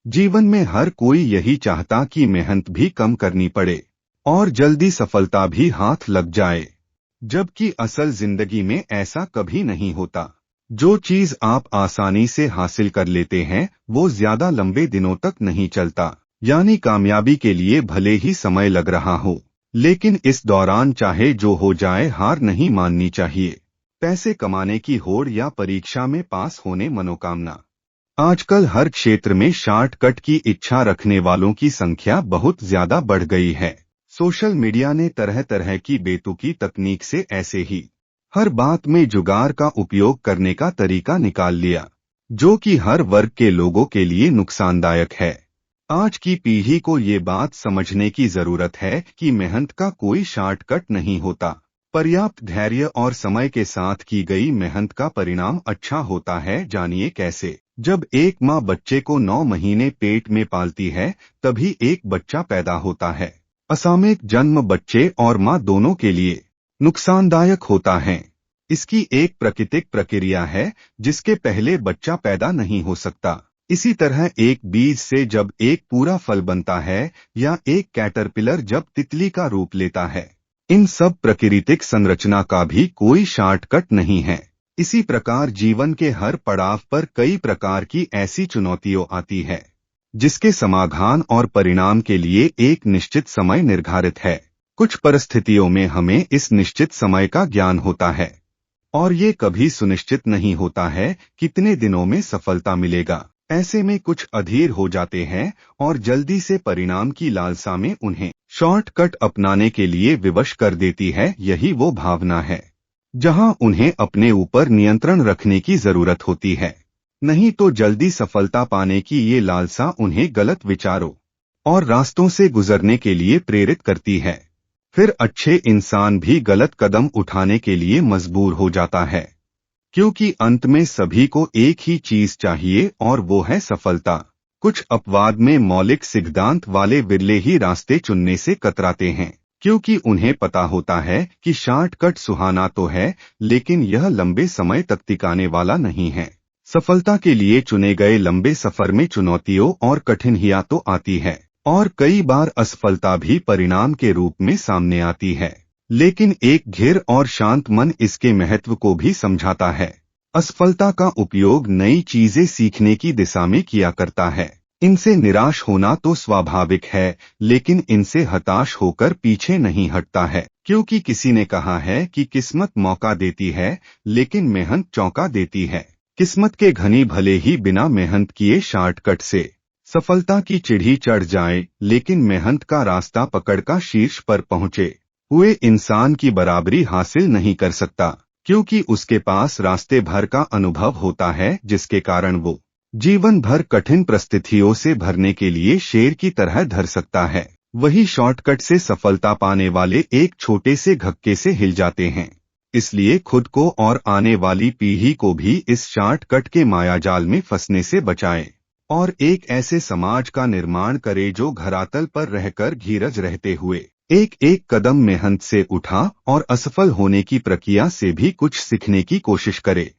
जीवन में हर कोई यही चाहता कि मेहनत भी कम करनी पड़े और जल्दी सफलता भी हाथ लग जाए, जबकि असल जिंदगी में ऐसा कभी नहीं होता। जो चीज आप आसानी से हासिल कर लेते हैं वो ज्यादा लंबे दिनों तक नहीं चलता। यानी कामयाबी के लिए भले ही समय लग रहा हो, लेकिन इस दौरान चाहे जो हो जाए हार नहीं माननी चाहिए। पैसे कमाने की होड़ या परीक्षा में पास होने मनोकामना। आजकल हर क्षेत्र में शॉर्टकट की इच्छा रखने वालों की संख्या बहुत ज्यादा बढ़ गई है। सोशल मीडिया ने तरह तरह की बेतुकी तकनीक से ऐसे ही हर बात में जुगाड़ का उपयोग करने का तरीका निकाल लिया, जो कि हर वर्ग के लोगों के लिए नुकसानदायक है। आज की पीढ़ी को ये बात समझने की जरूरत है कि मेहनत का कोई शॉर्टकट नहीं होता। पर्याप्त धैर्य और समय के साथ की गई मेहनत का परिणाम अच्छा होता है। जानिए कैसे। जब एक माँ बच्चे को 9 महीने पेट में पालती है, तभी एक बच्चा पैदा होता है। असामयिक जन्म बच्चे और माँ दोनों के लिए नुकसानदायक होता है। इसकी एक प्राकृतिक प्रक्रिया है जिसके पहले बच्चा पैदा नहीं हो सकता। इसी तरह एक बीज से जब एक पूरा फल बनता है या एक कैटरपिलर जब तितली का रूप लेता है, इन सब प्राकृतिक संरचना का भी कोई शॉर्टकट नहीं है। इसी प्रकार जीवन के हर पड़ाव पर कई प्रकार की ऐसी चुनौतियां आती है जिसके समाधान और परिणाम के लिए एक निश्चित समय निर्धारित है। कुछ परिस्थितियों में हमें इस निश्चित समय का ज्ञान होता है और ये कभी सुनिश्चित नहीं होता है कितने दिनों में सफलता मिलेगा। ऐसे में कुछ अधीर हो जाते हैं और जल्दी से परिणाम की लालसा में उन्हें शॉर्टकट अपनाने के लिए विवश कर देती है। यही वो भावना है जहां उन्हें अपने ऊपर नियंत्रण रखने की जरूरत होती है। नहीं तो जल्दी सफलता पाने की ये लालसा उन्हें गलत विचारों और रास्तों से गुजरने के लिए प्रेरित करती है। फिर अच्छे इंसान भी गलत कदम उठाने के लिए मजबूर हो जाता है, क्योंकि अंत में सभी को एक ही चीज चाहिए और वो है सफलता। कुछ अपवाद में मौलिक सिद्धांत वाले विरले ही रास्ते चुनने से कतराते हैं, क्योंकि उन्हें पता होता है कि शॉर्टकट सुहाना तो है, लेकिन यह लंबे समय तक टिकाने वाला नहीं है। सफलता के लिए चुने गए लंबे सफर में चुनौतियों और कठिनाइयां तो आती है और कई बार असफलता भी परिणाम के रूप में सामने आती है, लेकिन एक धीर और शांत मन इसके महत्व को भी समझाता है। असफलता का उपयोग नई चीजें सीखने की दिशा में किया करता है। इनसे निराश होना तो स्वाभाविक है, लेकिन इनसे हताश होकर पीछे नहीं हटता है, क्योंकि किसी ने कहा है कि किस्मत मौका देती है लेकिन मेहनत चौंका देती है। किस्मत के घनी भले ही बिना मेहनत किए शॉर्टकट से सफलता की चिढ़ी चढ़ जाए, लेकिन मेहनत का रास्ता पकड़कर शीर्ष पर पहुंचे हुए इंसान की बराबरी हासिल नहीं कर सकता, क्योंकि उसके पास रास्ते भर का अनुभव होता है जिसके कारण वो जीवन भर कठिन परिस्थितियों से भरने के लिए शेर की तरह धर सकता है। वही शॉर्टकट से सफलता पाने वाले एक छोटे से धक्के से हिल जाते हैं। इसलिए खुद को और आने वाली पीढ़ी को भी इस शॉर्टकट के मायाजाल में फंसने से बचाएं और एक ऐसे समाज का निर्माण करे जो धरातल पर रहकर धीरज रहते हुए एक एक कदम मेहनत से उठा और असफल होने की प्रक्रिया से भी कुछ सीखने की कोशिश करे।